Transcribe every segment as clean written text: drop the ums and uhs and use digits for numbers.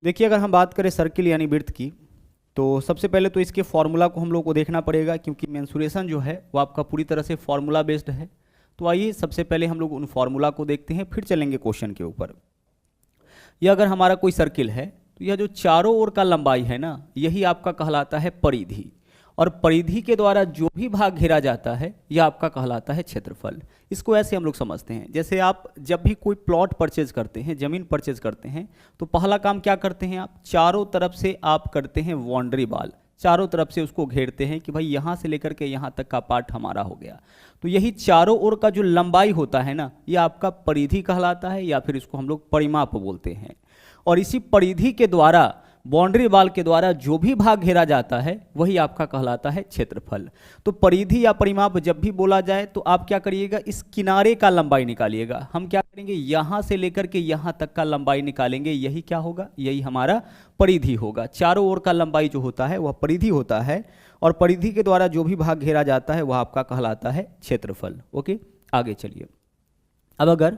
देखिए, अगर हम बात करें सर्किल यानी वृत्त की, तो सबसे पहले तो इसके फॉर्मूला को हम लोग को देखना पड़ेगा, क्योंकि मेंसुरेशन जो है वो आपका पूरी तरह से फॉर्मूला बेस्ड है। तो आइए सबसे पहले हम लोग उन फॉर्मूला को देखते हैं, फिर चलेंगे क्वेश्चन के ऊपर। यह अगर हमारा कोई सर्किल है तो यह जो चारों ओर का लंबाई है ना, यही आपका कहलाता है परिधि। और परिधि के द्वारा जो भी भाग घेरा जाता है यह आपका कहलाता है क्षेत्रफल। इसको ऐसे हम लोग समझते हैं, जैसे आप जब भी कोई प्लॉट परचेज करते हैं, जमीन परचेज करते हैं, तो पहला काम क्या करते हैं आप, चारों तरफ से आप करते हैं बाउंड्री वॉल, चारों तरफ से उसको घेरते हैं कि भाई यहाँ से लेकर के यहाँ तक का पार्ट हमारा हो गया। तो यही चारों ओर का जो लंबाई होता है ना, यह आपका परिधि कहलाता है, या फिर इसको हम लोग परिमाप बोलते हैं। और इसी परिधि के द्वारा, बाउंड्री वॉल के द्वारा जो भी भाग घेरा जाता है वही आपका कहलाता है क्षेत्रफल। तो परिधि या परिमाप जब भी बोला जाए तो आप क्या करिएगा, इस किनारे का लंबाई निकालिएगा। हम क्या करेंगे, यहां से लेकर के यहां तक का लंबाई निकालेंगे, यही क्या होगा, यही हमारा परिधि होगा। चारों ओर का लंबाई जो होता है वह परिधि होता है, और परिधि के द्वारा जो भी भाग घेरा जाता है वह आपका कहलाता है क्षेत्रफल। ओके, आगे चलिए। अब अगर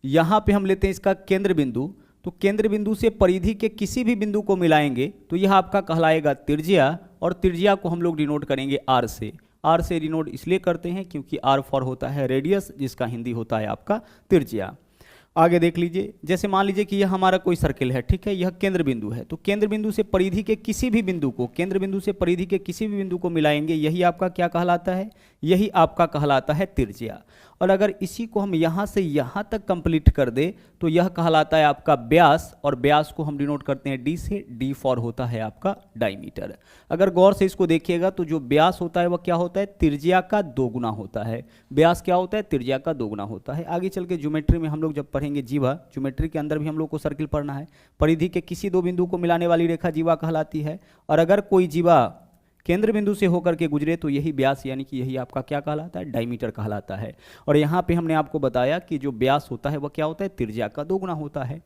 यहां पे हम लेते हैं इसका केंद्र बिंदु, तो केंद्र बिंदु से परिधि के किसी भी बिंदु को मिलाएंगे तो यह आपका कहलाएगा त्रिज्या, और त्रिज्या को हम लोग डिनोट करेंगे आर से। आर से डिनोट इसलिए करते हैं क्योंकि आर फॉर होता है रेडियस, जिसका हिंदी होता है आपका त्रिज्या। आगे देख लीजिए, जैसे मान लीजिए कि यह हमारा कोई सर्किल है, ठीक है, यह केंद्र बिंदु है, तो केंद्र बिंदु से परिधि के किसी भी बिंदु को, केंद्र बिंदु से परिधि के किसी भी बिंदु को मिलाएंगे, यही आपका क्या कहलाता है, यही आपका कहलाता है त्रिज्या। और अगर इसी को हम यहाँ से यहाँ तक कंप्लीट कर दे तो यह कहलाता है आपका व्यास, और व्यास को हम डिनोट करते हैं डी से, डी फॉर होता है आपका डायमीटर। अगर गौर से इसको देखिएगा तो जो व्यास होता है वह क्या होता है, त्रिज्या का दोगुना होता है। व्यास क्या होता है, त्रिज्या का दोगुना होता है। आगे चल के ज्योमेट्री में हम लोग जब पढ़ेंगे जीवा, ज्योमेट्री के अंदर भी हम लोग को सर्किल पढ़ना है, परिधि के किसी दो बिंदु को मिलाने वाली रेखा जीवा कहलाती है। और अगर कोई जीवा केंद्र बिंदु से होकर के गुजरे तो यही व्यास, यानी कि यही आपका क्या कहलाता है, डायमीटर कहलाता है। और यहाँ पे हमने आपको बताया कि जो व्यास होता है वह क्या होता है, त्रिज्या का दोगुना होता है।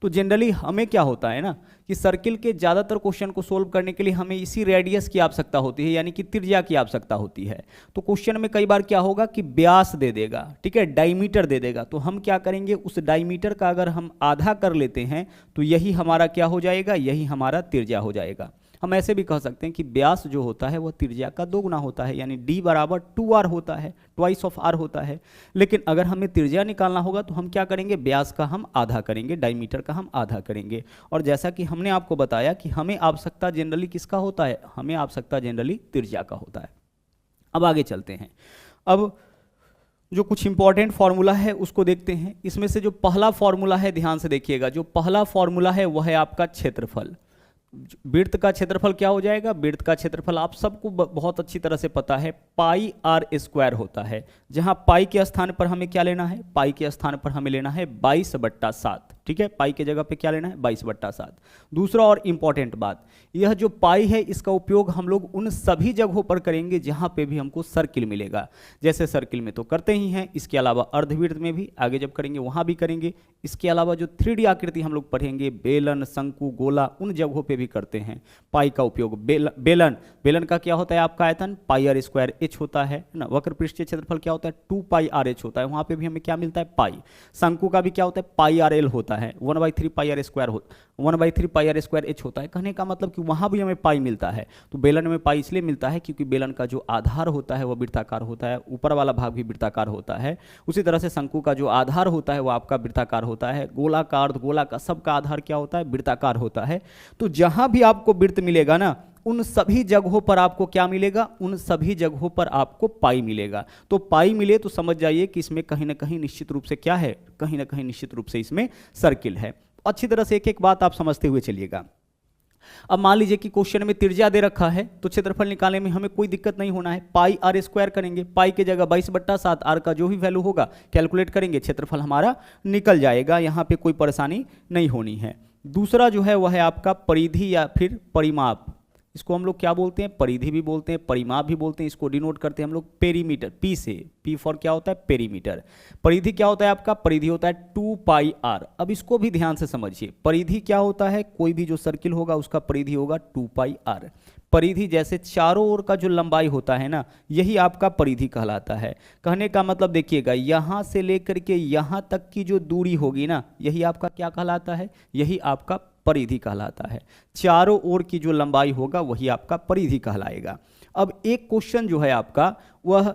तो जनरली हमें क्या होता है ना, कि सर्किल के ज़्यादातर क्वेश्चन को सोल्व करने के लिए हमें इसी रेडियस की आवश्यकता होती है, यानी कि त्रिज्या की आवश्यकता होती है। तो क्वेश्चन में कई बार क्या होगा कि व्यास दे देगा, ठीक है, डायमीटर दे देगा, तो हम क्या करेंगे, उस डायमीटर का अगर हम आधा कर लेते हैं तो यही हमारा क्या हो जाएगा, यही हमारा त्रिज्या हो जाएगा। हम ऐसे भी कह सकते हैं कि व्यास जो होता है वह त्रिज्या का दोगुना होता है, यानी d बराबर 2r होता है, ट्वाइस ऑफ r होता है। लेकिन अगर हमें त्रिज्या निकालना होगा तो हम क्या करेंगे, व्यास का हम आधा करेंगे, डायमीटर का हम आधा करेंगे। और जैसा कि हमने आपको बताया कि हमें आवश्यकता जनरली किसका होता है, हमें आवश्यकता जनरली त्रिज्या का होता है। अब आगे चलते हैं। अब जो कुछ इंपॉर्टेंट फॉर्मूला है उसको देखते हैं। इसमें से जो पहला फॉर्मूला है, ध्यान से देखिएगा, जो पहला फॉर्मूला है वह है आपका क्षेत्रफल। वृत्त का क्षेत्रफल क्या हो जाएगा, वृत्त का क्षेत्रफल आप सबको बहुत अच्छी तरह से पता है, पाई आर स्क्वायर होता है। जहां पाई के स्थान पर हमें क्या लेना है, पाई के स्थान पर हमें लेना है 22/7, ठीक है, पाई के जगह पे क्या लेना है, 22/7। दूसरा और इंपॉर्टेंट बात, यह जो पाई है इसका उपयोग हम लोग उन सभी जगहों पर करेंगे जहां पे भी हमको सर्किल मिलेगा। जैसे सर्किल में तो करते ही हैं, इसके अलावा अर्धवृत्त में भी आगे जब करेंगे वहां भी करेंगे। इसके अलावा जो 3D आकृति हम लोग पढ़ेंगे, बेलन, शंकु, गोला, उन जगहों पे भी करते हैं पाई का उपयोग। बेलन का क्या होता है आपका आयतन, पाई आर स्क्वायर एच होता है ना। वक्र पृष्ठीय क्षेत्रफल क्या होता है, 2 पाई आर एच होता है, वहां पे भी हमें क्या मिलता है, पाई। शंकु का भी क्या होता है, पाई आर एल होता है, 1/3 pi R square 1/3 pi R square H होता है। कहने का मतलब कि वहां भी हमें पाई मिलता है। तो बेलन में पाई इसलिए मिलता है क्योंकि बेलन का जो आधार होता है वह वृत्ताकार होता है, ऊपर वाला भाग भी वृत्ताकार होता है। उसी तरह से शंकु का जो आधार होता है वो आपका वृत्ताकार होता है। गोला का, अर्धगोला का, सबका आधार क्या होता है, वृत्ताकार होता है। तो जहां भी आपको वृत्त मिलेगा ना, उन सभी जगहों पर आपको क्या मिलेगा, उन सभी जगहों पर आपको पाई मिलेगा। तो पाई मिले तो समझ जाइए कि इसमें कहीं ना कहीं निश्चित रूप से क्या है, कहीं ना कहीं निश्चित रूप से इसमें सर्किल है। अच्छी तरह से एक एक बात आप समझते हुए चलिएगा। अब मान लीजिए कि क्वेश्चन में त्रिज्या दे रखा है तो क्षेत्रफल निकालने में हमें कोई दिक्कत नहीं होना है। पाई आर स्क्वायर करेंगे, पाई के जगह 22/7, आर का जो भी वैल्यू होगा कैलकुलेट करेंगे, क्षेत्रफल हमारा निकल जाएगा। यहाँ पे कोई परेशानी नहीं होनी है। दूसरा जो है वह है आपका परिधि या फिर परिमाप। इसको हम लोग क्या बोलते हैं, परिधि भी बोलते हैं, परिमाप भी बोलते हैं। इसको डिनोट करते हैं हम लोग पेरीमीटर, पी से। पी फॉर क्या होता है, पेरीमीटर। परिधि क्या होता है आपका, परिधि होता है 2 पाई आर। अब इसको भी ध्यान से समझिए, परिधि क्या होता है, कोई भी जो सर्किल होगा उसका परिधि होगा 2 पाई आर। परिधि जैसे चारों ओर का जो लंबाई होता है ना, यही आपका परिधि कहलाता है। कहने का मतलब देखिएगा, यहां से लेकर के यहां तक की जो दूरी होगी ना, यही आपका क्या कहलाता है, यही आपका परिधि कहलाता है। चारों ओर की जो लंबाई होगा वही आपका परिधि कहलाएगा। अब एक क्वेश्चन जो है आपका वह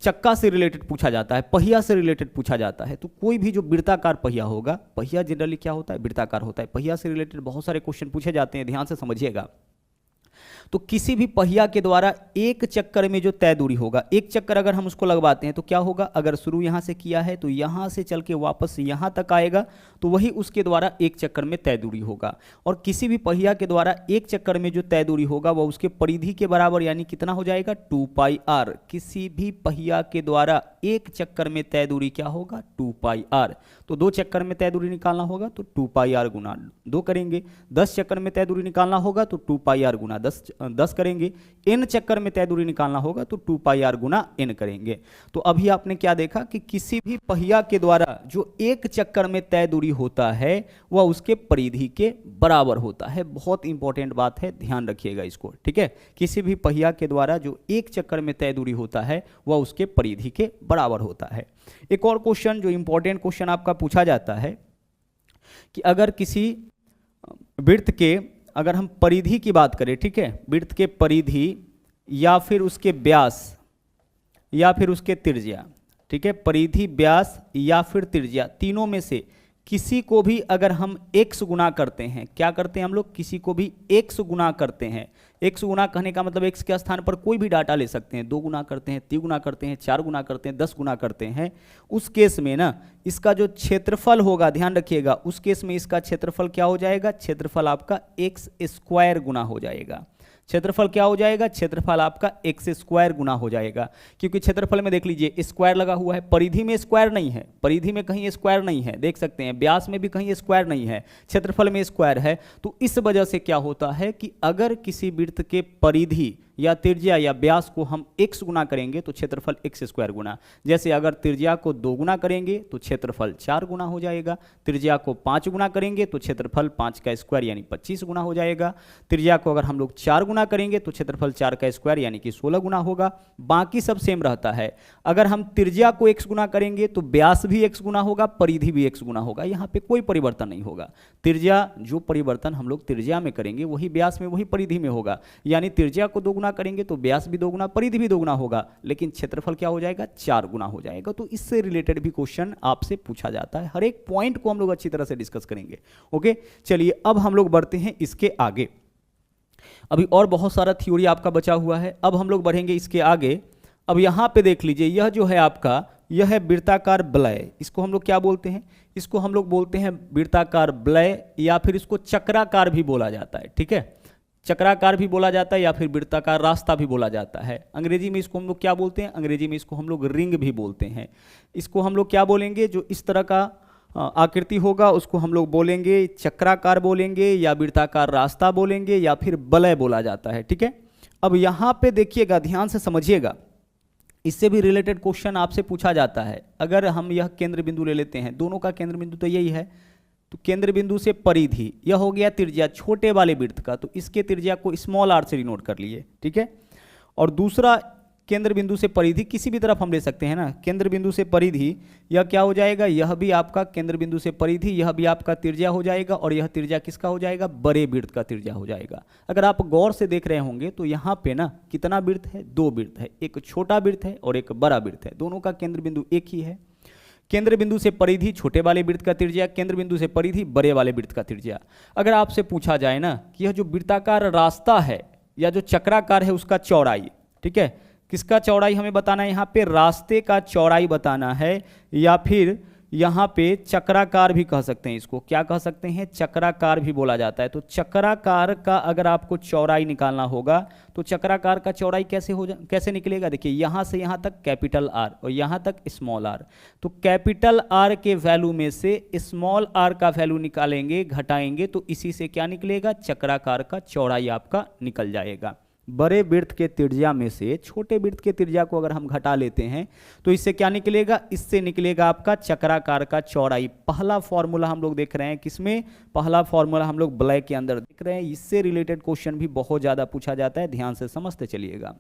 चक्का से रिलेटेड पूछा जाता है, पहिया से रिलेटेड पूछा जाता है। तो कोई भी जो वृत्ताकार पहिया होगा, पहिया जनरली क्या होता है, वृत्ताकार होता है, पहिया से रिलेटेड बहुत सारे क्वेश्चन पूछे जाते हैं, ध्यान से समझिएगा। तो किसी भी पहिया के द्वारा एक चक्कर में जो तय दूरी होगा, एक चक्कर अगर हम उसको लगवाते हैं तो क्या होगा, अगर शुरू यहां से किया है तो यहां से चल के वापस यहां तक आएगा, तो वही उसके द्वारा एक चक्कर में तय दूरी होगा। और किसी भी पहिया के द्वारा एक चक्कर में जो तय दूरी होगा वह उसके परिधि के बराबर, यानी कितना हो जाएगा, 2πr। किसी भी पहिया के द्वारा एक चक्कर में तय दूरी क्या होगा, 2πr। तो 2 चक्कर में तय दूरी निकालना होगा तो 2πr गुना 2 करेंगे। 10 चक्कर में तय दूरी निकालना होगा तो 2πr गुना 10 करेंगे। n चक्कर में तय दूरी निकालना होगा तो 2πr गुना n करेंगे। तो अभी आपने क्या देखा कि किसी भी पहिया के द्वारा जो एक चक्कर में तय दूरी होता है वह उसके परिधि के बराबर होता है। बहुत इंपॉर्टेंट बात है, ध्यान रखिएगा इसको, ठीक है। किसी भी पहिया के द्वारा जो एक चक्कर में तय दूरी होता है वह उसके परिधि के बराबर होता है। एक और क्वेश्चन जो इंपॉर्टेंट क्वेश्चन आपका पूछा जाता है कि अगर किसी वृत्त के, अगर हम परिधि की बात करें, ठीक है, वृत्त के परिधि या फिर उसके व्यास या फिर उसके त्रिज्या, ठीक है, परिधि, व्यास या फिर त्रिज्या, तीनों में से किसी को भी अगर हम x गुना करते हैं, क्या करते हैं हम लोग, किसी को भी x गुना करते हैं। x गुना कहने का मतलब x के स्थान पर कोई भी डाटा ले सकते हैं, 2 गुना करते हैं, 3 गुना करते हैं, 4 गुना करते हैं, 10 गुना करते हैं। उस केस में ना इसका जो क्षेत्रफल होगा, ध्यान रखिएगा, उस केस में इसका क्षेत्रफल क्या हो जाएगा, क्षेत्रफल आपका x² गुना हो जाएगा। क्षेत्रफल क्या हो जाएगा, क्षेत्रफल आपका x² गुना हो जाएगा, क्योंकि क्षेत्रफल में देख लीजिए स्क्वायर लगा हुआ है, परिधि में स्क्वायर नहीं है, परिधि में कहीं स्क्वायर नहीं है, देख सकते हैं, व्यास में भी कहीं स्क्वायर नहीं है, क्षेत्रफल में स्क्वायर है। तो इस वजह से क्या होता है कि अगर किसी वृत्त के परिधि या त्रिज्या या व्यास को हम x गुना करेंगे तो क्षेत्रफल x² गुना, जैसे अगर त्रिज्या को 2 गुना करेंगे तो क्षेत्रफल 4 गुना हो जाएगा, त्रिज्या को 5 गुना करेंगे तो क्षेत्रफल 5 का स्क्वायर यानी 25 गुना हो जाएगा, त्रिज्या को अगर हम लोग 4 गुना करेंगे तो क्षेत्रफल 4 का स्क्वायर यानी कि 16 गुना होगा। बाकी सब सेम रहता है। अगर हम त्रिज्या को x गुना करेंगे तो व्यास भी x गुना होगा, परिधि भी x गुना होगा, यहाँ पे कोई परिवर्तन नहीं होगा। त्रिज्या, जो परिवर्तन हम लोग त्रिज्या में करेंगे वही व्यास में वही परिधि में होगा, यानी त्रिज्या को 2 गुना करेंगे तो व्यास भी 2 गुना, परिधि भी 2 गुना होगा, लेकिन क्षेत्रफल क्या हो जाएगा, 4 गुना हो जाएगा। तो इससे रिलेटेड भी क्वेश्चन आपसे पूछा जाता है। हर एक पॉइंट को हम लोग अच्छी तरह से डिस्कस करेंगे। ओके, चलिए अब हम लोग बढ़ते हैं इसके आगे। अभी और बहुत सारा थ्योरी आपका बचा हुआ है, अब हम लोग बढ़ेंगे इसके आगे। अब यहां पे देख लीजिए, यह जो है आपका, यह है वृत्ताकार वलय। इसको हम लोग क्या बोलते हैं, इसको हम लोग बोलते हैं वृत्ताकार वलय, या फिर इसको चक्राकार भी बोला जाता है, ठीक है, चक्राकार भी बोला जाता है या फिर वृत्ताकार रास्ता भी बोला जाता है। अंग्रेजी में इसको हम लोग क्या बोलते हैं, अंग्रेजी में इसको हम लोग रिंग भी बोलते हैं। इसको हम लोग क्या बोलेंगे, जो इस तरह का आकृति होगा उसको हम लोग बोलेंगे चक्राकार बोलेंगे, या वृत्ताकार रास्ता बोलेंगे, या फिर वलय बोला जाता है, ठीक है। अब यहाँ पे देखिएगा, ध्यान से समझिएगा, इससे भी रिलेटेड क्वेश्चन आपसे पूछा जाता है। अगर हम यह केंद्र बिंदु ले लेते हैं, दोनों का केंद्र बिंदु तो यही है, तो केंद्र बिंदु से परिधि, यह हो गया त्रिज्या छोटे वाले वृत्त का, तो इसके त्रिज्या को स्मॉल r से डिनोट कर लिए, ठीक है। और दूसरा केंद्र बिंदु से परिधि, किसी भी तरफ हम ले सकते हैं ना, केंद्र बिंदु से परिधि, यह क्या हो जाएगा, यह भी आपका केंद्र बिंदु से परिधि, यह भी आपका त्रिज्या हो जाएगा, और यह त्रिज्या किसका हो जाएगा, बड़े वृत्त का त्रिज्या हो जाएगा। अगर आप गौर से देख रहे होंगे तो यहाँ पे ना कितना वृत्त है, 2 वृत्त है, एक छोटा वृत्त है और एक बड़ा वृत्त है, दोनों का केंद्र बिंदु एक ही है। केंद्र बिंदु से परिधि छोटे वाले वृत्त का त्रिज्या, केंद्र बिंदु से परिधि बड़े वाले वृत्त का त्रिज्या। अगर आपसे पूछा जाए ना कि यह जो वृत्ताकार रास्ता है या जो चक्राकार है उसका चौड़ाई, ठीक है, किसका चौड़ाई हमें बताना है, यहाँ पे रास्ते का चौड़ाई बताना है, या फिर यहाँ पे चक्राकार भी कह सकते हैं, इसको क्या कह सकते हैं, चक्राकार भी बोला जाता है। तो चक्राकार का अगर आपको चौड़ाई निकालना होगा तो चक्राकार का चौड़ाई कैसे निकलेगा, देखिए यहाँ से यहाँ तक कैपिटल R और यहाँ तक स्मॉल r, तो कैपिटल R के वैल्यू में से स्मॉल r का वैल्यू निकालेंगे, घटाएंगे, तो इसी से क्या निकलेगा, चक्राकार का चौड़ाई आपका निकल जाएगा। बड़े वृत्त के त्रिज्या में से छोटे वृत्त के त्रिज्या को अगर हम घटा लेते हैं तो इससे क्या निकलेगा, इससे निकलेगा आपका चक्राकार का चौड़ाई। पहला फॉर्मूला हम लोग देख रहे हैं किसमें, पहला फॉर्मूला हम लोग वलय के अंदर देख रहे हैं। इससे रिलेटेड क्वेश्चन भी बहुत ज़्यादा पूछा जाता है, ध्यान से समझते चलिएगा।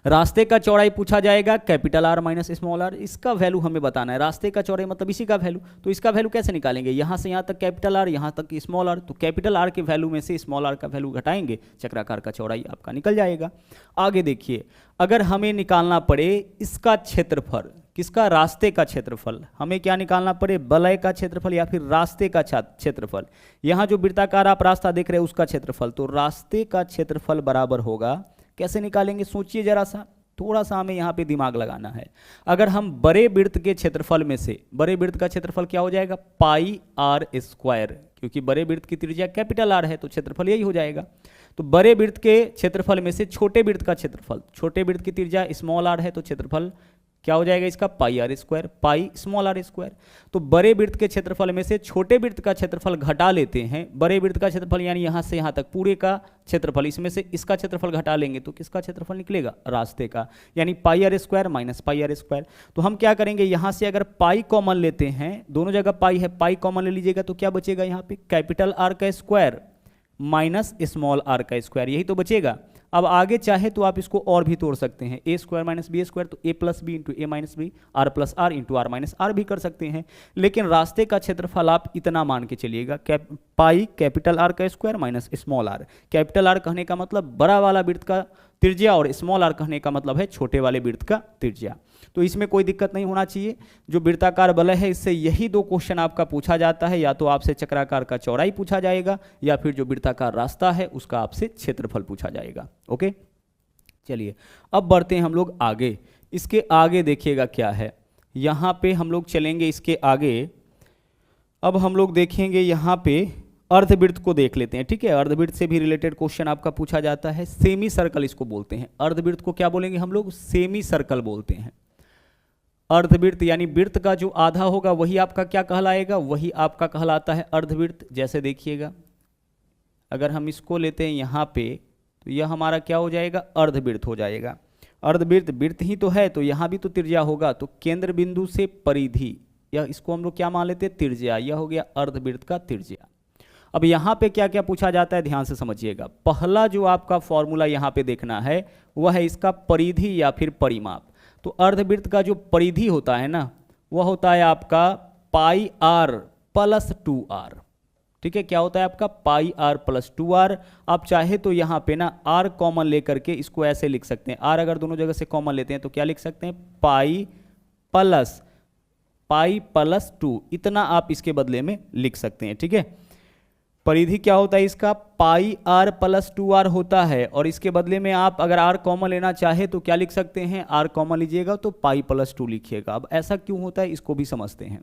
रास्ते का चौड़ाई पूछा जाएगा capital R minus small R, इसका वैल्यू हमें बताना है। रास्ते का चौड़ाई मतलब इसी का वैल्यू, तो इसका वैल्यू कैसे निकालेंगे, यहाँ से यहाँ तक कैपिटल आर, यहाँ तक स्मॉल आर, तो कैपिटल आर के वैल्यू में से स्मॉल आर का वैल्यू घटाएंगे, चक्राकार का चौड़ाई आपका निकल जाएगा। आगे देखिए, अगर हमें निकालना पड़े इसका क्षेत्रफल, किसका, रास्ते का क्षेत्रफल, हमें क्या निकालना पड़े, वलय का क्षेत्रफल या फिर रास्ते का क्षेत्रफल, यहाँ जो वृत्ताकार आप रास्ता देख रहे हैं उसका क्षेत्रफल, तो रास्ते का क्षेत्रफल बराबर होगा, कैसे निकालेंगे सोचिए जरा सा, थोड़ा सा हमें यहाँ पे दिमाग लगाना है। अगर हम बड़े वृत्त के क्षेत्रफल में से, बड़े वृत्त का क्षेत्रफल क्या हो जाएगा, पाई आर स्क्वायर, क्योंकि बड़े वृत्त की त्रिज्या कैपिटल आर है तो क्षेत्रफल यही हो जाएगा। तो बड़े वृत्त के क्षेत्रफल में से छोटे वृत्त का क्षेत्रफल, छोटे वृत्त की त्रिज्या स्मॉल आर है तो क्षेत्रफल क्या हो जाएगा इसका, pi R square, pi small R square. तो बड़े वृत्त के क्षेत्रफल में से छोटे वृत्त का क्षेत्रफल घटा लेते हैं, बड़े वृत्त का क्षेत्रफल यानी यहाँ से यहाँ तक पूरे का क्षेत्रफल, इसमें से इसका क्षेत्रफल घटा लेंगे तो किसका क्षेत्रफल निकलेगा, रास्ते का, यानी pi R square minus pi R square. तो हम क्या करेंगे, यहाँ से अगर पाई कॉमन लेते हैं, दोनों जगह पाई है, पाई कॉमन ले लीजिएगा तो क्या बचेगा यहाँ पे, कैपिटल आर का स्क्वायर माइनस स्मॉल आर का स्क्वायर, यही तो बचेगा। अब आगे चाहे तो आप इसको और भी तोड़ सकते हैं, A square minus B square, तो A plus B into A minus B, R plus R into R minus R भी कर सकते हैं। लेकिन रास्ते का क्षेत्रफल आप इतना मान के चलिएगा, पाई कैपिटल आर का square minus small R. Capital R कहने का मतलब बड़ा वाला वृत्त का त्रिज्या और स्मॉल आर कहने का मतलब है छोटे वाले वृत्त का त्रिज्या। तो इसमें कोई दिक्कत नहीं होना चाहिए। जो वृत्ताकार वलय है इससे यही दो क्वेश्चन आपका पूछा जाता है, या तो आपसे चक्राकार का चौड़ाई पूछा जाएगा या फिर जो वृत्ताकार रास्ता है उसका आपसे क्षेत्रफल पूछा जाएगा। ओके, चलिए अब बढ़ते हैं हम लोग आगे। इसके आगे देखिएगा क्या है, यहाँ पे हम लोग चलेंगे इसके आगे। अब हम लोग देखेंगे यहाँ पे अर्धवृत्त को देख लेते हैं, ठीक है। अर्धवृत्त से भी रिलेटेड क्वेश्चन आपका पूछा जाता है, सेमी सर्कल इसको बोलते हैं। अर्धवृत्त को क्या बोलेंगे हम लोग, सेमी सर्कल बोलते हैं। अर्धवृत्त यानी वृत्त का जो आधा होगा वही आपका क्या कहलाएगा, वही आपका कहलाता है अर्धवृत्त। जैसे देखिएगा, अगर हम इसको लेते हैं यहाँ पे तो यह हमारा क्या हो जाएगा, अर्धवृत्त हो जाएगा। अर्धवृत्त वृत्त ही तो है, तो यहाँ भी तो त्रिज्या होगा, तो केंद्र बिंदु से परिधि, यह इसको हम लोग क्या मान लेते हैं, त्रिज्या, यह हो गया अर्धवृत्त का त्रिज्या। अब यहाँ पे क्या क्या पूछा जाता है ध्यान से समझिएगा। पहला जो आपका फॉर्मूला यहाँ पे देखना है वह है इसका परिधि या फिर परिमाप। तो अर्धवृत्त का जो परिधि होता है ना, वह होता है आपका पाई आर प्लस 2r, ठीक है। क्या होता है आपका, पाई आर प्लस 2r। आप चाहे तो यहाँ पे ना r कॉमन लेकर के इसको ऐसे लिख सकते हैं। r अगर दोनों जगह से कॉमन लेते हैं तो क्या लिख सकते हैं, पाई प्लस 2, इतना आप इसके बदले में लिख सकते हैं, ठीक है। परिधि क्या होता है इसका, पाई आर प्लस 2r होता है, और इसके बदले में आप अगर r कॉमन लेना चाहे तो क्या लिख सकते हैं, r कॉमन लीजिएगा तो पाई प्लस 2 लिखिएगा। अब ऐसा क्यों होता है इसको भी समझते हैं।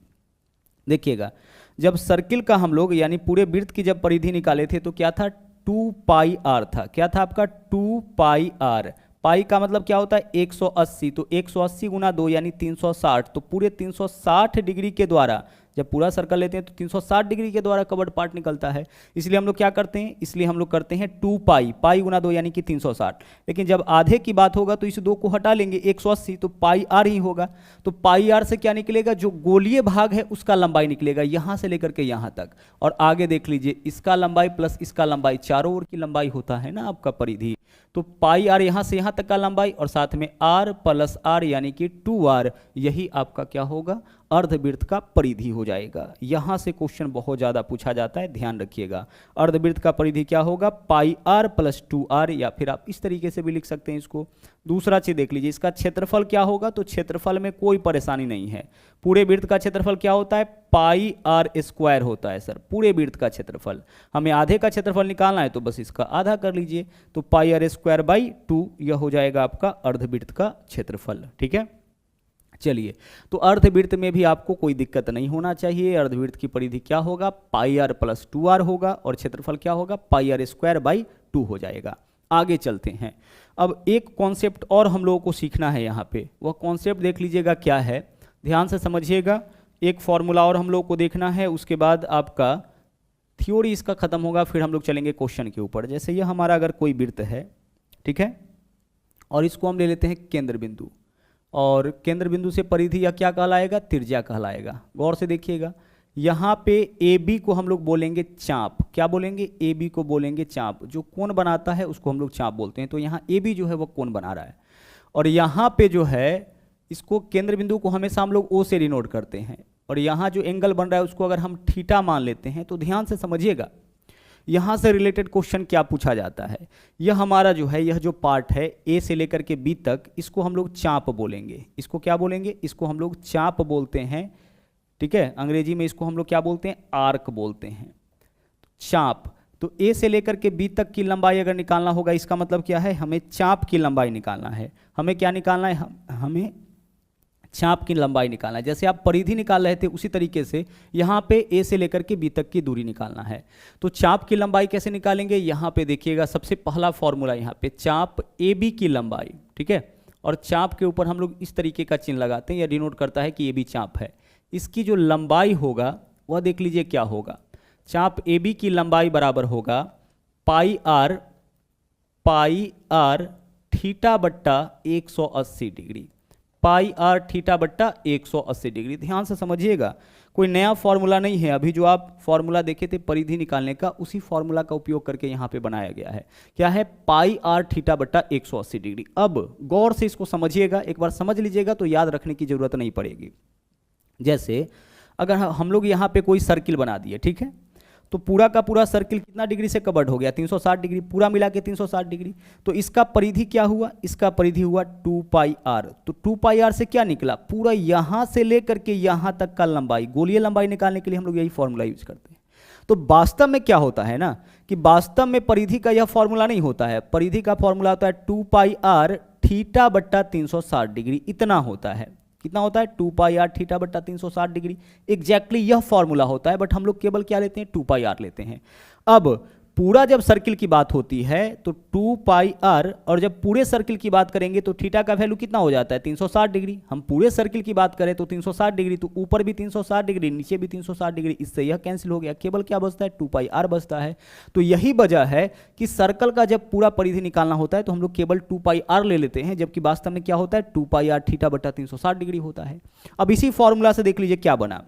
देखिएगा, जब सर्किल का हम लोग यानी पूरे वृत्त की जब परिधि निकाले थे तो क्या था, 2 पाई आर था। क्या था आपका, 2 पाई आर। पाई का मतलब क्या होता है, 180, तो 180 गुना 2 यानी 360। तो पूरे 360 डिग्री के द्वारा, जब पूरा सर्कल लेते हैं तो 360 डिग्री के द्वारा कवर्ड पार्ट निकलता है। इसलिए हम लोग क्या करते हैं, इसलिए हम लोग करते हैं 2 पाई, पाई गुना 2 यानी कि 360। लेकिन जब आधे की बात होगा तो इस 2 को हटा लेंगे, 180, तो पाई आर ही होगा। तो पाई आर से क्या निकलेगा, जो गोलीय भाग है उसका लंबाई निकलेगा, यहाँ से लेकर के यहाँ तक। और आगे देख लीजिए, इसका लंबाई प्लस इसका लंबाई, चारों ओर की लंबाई होता है ना आपका परिधि। तो पाई आर यहाँ से यहाँ तक का लंबाई, और साथ में आर प्लस आर यानी कि 2r, यही आपका क्या होगा, अर्धवृत्त का परिधि हो जाएगा। यहां से क्वेश्चन बहुत ज्यादा पूछा जाता है, ध्यान रखिएगा। अर्धवृत्त का परिधि क्या होगा, पाई आर प्लस 2r, या फिर आप इस तरीके से भी लिख सकते हैं इसको। दूसरा चीज देख लीजिए, इसका क्षेत्रफल क्या होगा, तो क्षेत्रफल में कोई परेशानी नहीं है। पूरे वृत्त का क्षेत्रफल क्या होता है, पाई आर स्क्वायर होता है सर, पूरे वृत्त का क्षेत्रफल। हमें आधे का क्षेत्रफल निकालना है तो बस इसका आधा कर लीजिए, तो पाई आर स्क्वायर बाई 2, यह हो जाएगा आपका अर्धवृत्त का क्षेत्रफल, ठीक है। चलिए, तो अर्धवृत्त में भी आपको कोई दिक्कत नहीं होना चाहिए। अर्धवृत्त की परिधि क्या होगा, पाई आर प्लस 2r होगा, और क्षेत्रफल क्या होगा, पाई आर स्क्वायर बाई 2 हो जाएगा। आगे चलते हैं। अब एक कॉन्सेप्ट और हम लोगों को सीखना है यहाँ पे, वह कॉन्सेप्ट देख लीजिएगा क्या है, ध्यान से समझिएगा। एक फॉर्मूला और हम लोग को देखना है, उसके बाद आपका थ्योरी इसका खत्म होगा, फिर हम लोग चलेंगे क्वेश्चन के ऊपर। जैसे ये हमारा अगर कोई वृत्त है, ठीक है, और इसको हम ले लेते हैं केंद्र बिंदु, और केंद्र बिंदु से परिधि या क्या कहलाएगा, त्रिज्या कहलाएगा। गौर से देखिएगा, यहाँ पे ए बी को हम लोग बोलेंगे चाप। क्या बोलेंगे, ए बी को बोलेंगे चाप। जो कोण बनाता है उसको हम लोग चाप बोलते हैं। तो यहाँ ए बी जो है वो कोण बना रहा है। और यहाँ पे जो है इसको केंद्र बिंदु को हमेशा हम लोग ओ से डिनोट करते हैं, और यहाँ जो एंगल बन रहा है उसको अगर हम थीटा मान लेते हैं, तो ध्यान से समझिएगा यहाँ से रिलेटेड क्वेश्चन क्या पूछा जाता है। यह हमारा जो है, यह जो पार्ट है ए से लेकर के बी तक, इसको हम लोग चाप बोलेंगे। इसको क्या बोलेंगे? इसको हम लोग चाप बोलते हैं, ठीक है। अंग्रेजी में इसको हम लोग क्या बोलते हैं? आर्क बोलते हैं, चाप। तो ए से लेकर के बी तक की लंबाई अगर निकालना होगा, इसका मतलब क्या है? हमें चाप की लंबाई निकालना है। हमें क्या निकालना है? हमें चाप की लंबाई निकालना है। जैसे आप परिधि निकाल रहे थे उसी तरीके से यहाँ पे ए से लेकर के बी तक की दूरी निकालना है। तो चाप की लंबाई कैसे निकालेंगे? यहाँ पे देखिएगा, सबसे पहला फॉर्मूला यहाँ पे, चाप ए बी की लंबाई, ठीक है। और चाप के ऊपर हम लोग इस तरीके का चिन्ह लगाते हैं, यह डिनोट करता है कि ए बी चाप है। इसकी जो लंबाई होगा वह देख लीजिए क्या होगा। चाप ए बी की लंबाई बराबर होगा पाई आर थीटा बट्टा 180 डिग्री, पाई आर थीटा बट्टा 180 डिग्री। ध्यान से समझिएगा, कोई नया फॉर्मूला नहीं है। अभी जो आप फॉर्मूला देखे थे परिधि निकालने का, उसी फॉर्मूला का उपयोग करके यहाँ पे बनाया गया है। क्या है? पाई आर थीटा बट्टा 180 डिग्री। अब गौर से इसको समझिएगा, एक बार समझ लीजिएगा तो याद रखने की जरूरत नहीं पड़ेगी। जैसे अगर हम लोग यहाँ पे कोई सर्किल बना दिए, ठीक है, तो पूरा का पूरा सर्किल कितना डिग्री से कवर्ड हो गया? 360 डिग्री, पूरा मिला के 360 डिग्री। तो इसका परिधि क्या हुआ? इसका परिधि हुआ 2 पाई आर। तो 2 पाई आर से क्या निकला? पूरा यहाँ से लेकर के यहाँ तक का लंबाई, गोलीय लंबाई निकालने के लिए हम लोग यही फॉर्मूला यूज करते हैं। तो वास्तव में क्या होता है ना, कि वास्तव में परिधि का यह फॉर्मूला नहीं होता है। परिधि का फॉर्मूला होता है 2 पाई आर थीटा बट्टा 360 डिग्री, इतना होता है। कितना होता है? 2 पाई आर थीटा बट्टा 360 डिग्री। एग्जैक्टली यह फॉर्मूला होता है, बट हम लोग केवल क्या लेते हैं? 2 पाई आर लेते हैं। अब पूरा जब सर्किल की बात होती है तो 2 पाई आर, और जब पूरे सर्किल की बात करेंगे तो थीटा का वैल्यू कितना हो जाता है? 360 डिग्री। हम पूरे सर्किल की बात करें तो 360 डिग्री, तो ऊपर भी 360 डिग्री, नीचे भी 360 डिग्री। इससे यह कैंसिल हो गया, केवल क्या बचता है? 2 पाई आर बचता है। तो यही वजह है कि सर्कल का जब पूरा परिधि निकालना होता है तो हम लोग केवल 2 पाई आर ले लेते हैं, जबकि वास्तव में क्या होता है? 2 पाई आर थीटा बट्टा 360 डिग्री होता है। अब इसी फॉर्मूला से देख लीजिए क्या बना।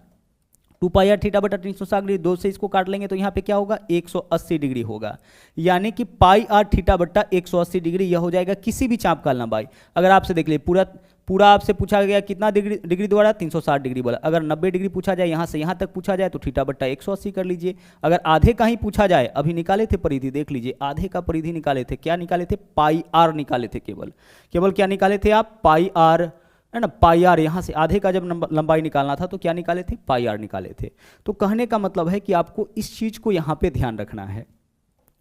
2 पाई आर थीटा बटा 360 डिग्री, 2 से इसको काट लेंगे तो यहाँ पे क्या होगा? 180 डिग्री होगा। यानी कि पाई आर थीटा बट्टा 180 डिग्री, यह हो जाएगा किसी भी चाप का लंबाई। अगर आपसे देख लीजिए पूरा आपसे पूछा गया कितना डिग्री द्वारा? 360 डिग्री बोला। अगर 90 डिग्री पूछा जाए, यहाँ से यहाँ तक पूछा जाए, तो थीटा बट्टा 180 कर लीजिए। अगर आधे का ही पूछा जाए, अभी निकाले थे परिधि, देख लीजिए आधे का परिधि निकाले थे, क्या निकाले थे? पाई आर निकाले थे। केवल क्या निकाले थे आप? पाई आर, है ना, पाई आर। यहाँ से आधे का जब लंबाई निकालना था तो क्या निकाले थे? पाई आर निकाले थे। तो कहने का मतलब है कि आपको इस चीज को यहाँ पे ध्यान रखना है।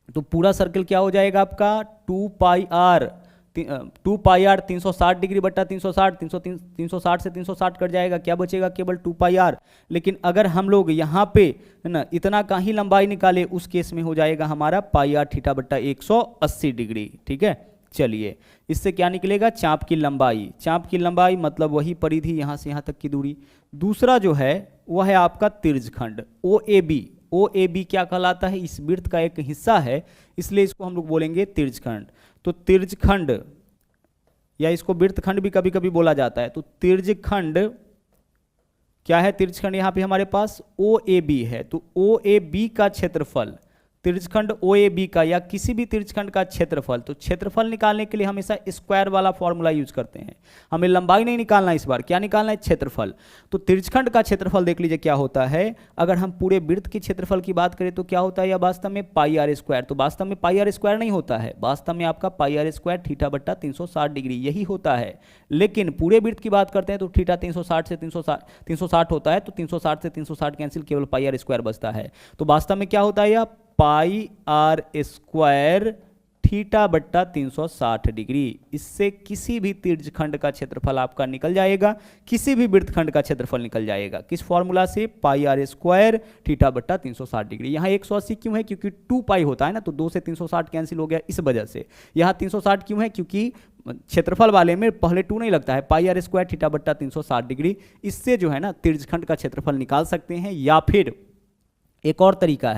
तो पूरा सर्कल क्या हो जाएगा आपका? 2 पाई आर 360 डिग्री बट्टा 360 से 360 कट जाएगा, क्या बचेगा? केवल 2 पाई आर। लेकिन अगर हम लोग यहाँ पे, है ना, इतना का ही लंबाई निकाले, उस केस में हो जाएगा हमारा पाई आर थीटा बट्टा 180 डिग्री, ठीक है। चलिए, इससे क्या निकलेगा? चाप की लंबाई। चाप की लंबाई मतलब वही परिधि, यहाँ से यहाँ तक की दूरी। दूसरा जो है वह है आपका तिर्यखंड ओ A B. O A B क्या कहलाता है? इस वृत्त का एक हिस्सा है, इसलिए इसको हम लोग बोलेंगे तिर्यखंड। तो तिर्यखंड, या इसको वृत्तखंड भी कभी कभी बोला जाता है। तो तिर्यखंड क्या है? तिर्यखंड यहाँ पे हमारे पास ओ ए बी है। तो ओ ए बी का क्षेत्रफल, तिर्यखंड ओ ए बी का, या किसी भी तिर्यखंड का क्षेत्रफल। तो क्षेत्रफल निकालने के लिए हमेशा स्क्वायर वाला फॉर्मूला यूज करते हैं। हमें लंबाई नहीं निकालना, इस बार क्या निकालना है? क्षेत्रफल। तो तिर्यखंड का क्षेत्रफल देख लीजिए क्या होता है। अगर हम पूरे वृत्त के क्षेत्रफल की बात करें तो क्या होता है? या वास्तव में पाई आर स्क्वायर। तो वास्तव में पाई आर स्क्वायर नहीं होता है, वास्तव में आपका पाई आर स्क्वायर थीटा बट्टा 360 डिग्री यही होता है। लेकिन पूरे वृत्त की बात करते हैं तो थीटा 360 से 360 होता है। तो 360 से 360 कैंसिल, केवल पाई आर स्क्वायर बचता है। तो वास्तव में क्या होता है? या पाई आर स्क्वायर थीटा बट्टा 360 डिग्री। इससे किसी भी तिर्यखंड का क्षेत्रफल आपका निकल जाएगा, किसी भी वृत्तखंड का क्षेत्रफल निकल जाएगा। किस फॉर्मूला से? पाई आर स्क्वायर थीटा बट्टा 360 डिग्री। यहाँ 180 क्यों है? क्योंकि 2 पाई होता है ना, तो 2 से 360 कैंसिल हो गया, इस वजह से। यहाँ 360 क्यों है? क्योंकि क्षेत्रफल वाले में पहले 2 नहीं लगता है। पाई आर स्क्वायर थीटा बट्टा 360 डिग्री। इससे जो है ना तिर्यखंड का क्षेत्रफल निकाल सकते हैं। या फिर एक और तरीका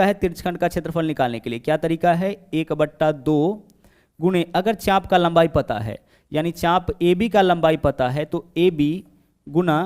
है, तिर्यखंड का क्षेत्रफल निकालने के लिए। क्या तरीका है? 1/2 गुणे, अगर चाप का लंबाई पता है, यानी चाप ए बी का लंबाई पता है, तो ए बी गुना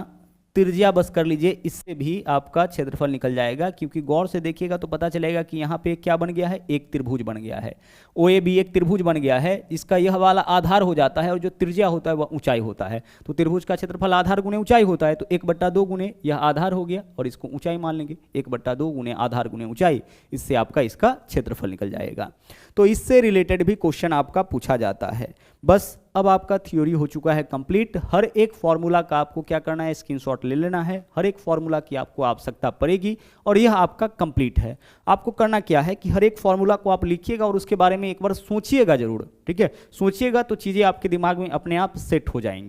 त्रिज्या बस कर लीजिए, इससे भी आपका क्षेत्रफल निकल जाएगा, क्योंकि गौर से देखिएगा तो पता चलेगा कि यहाँ पे क्या बन गया है, एक त्रिभुज बन गया है। OAB एक त्रिभुज बन गया है, इसका यह वाला आधार हो जाता है और जो त्रिज्या होता है वह ऊंचाई होता है। तो त्रिभुज का क्षेत्रफल आधार गुने ऊंचाई होता है, तो 1/2 गुने यह आधार हो गया और इसको ऊंचाई मान लेंगे, 1/2 गुने आधार गुने ऊंचाई, इससे आपका इसका क्षेत्रफल निकल जाएगा। तो इससे रिलेटेड भी क्वेश्चन आपका पूछा जाता है। बस अब आपका थ्योरी हो चुका है कंप्लीट। हर एक फॉर्मूला का आपको क्या करना है, स्क्रीनशॉट ले लेना है। हर एक फॉर्मूला की आपको आवश्यकता पड़ेगी और यह आपका कंप्लीट है। आपको करना क्या है कि हर एक फॉर्मूला को आप लिखिएगा और उसके बारे में एक बार सोचिएगा जरूर, ठीक है। सोचिएगा तो चीज़ें आपके दिमाग में अपने आप सेट हो जाएंगी।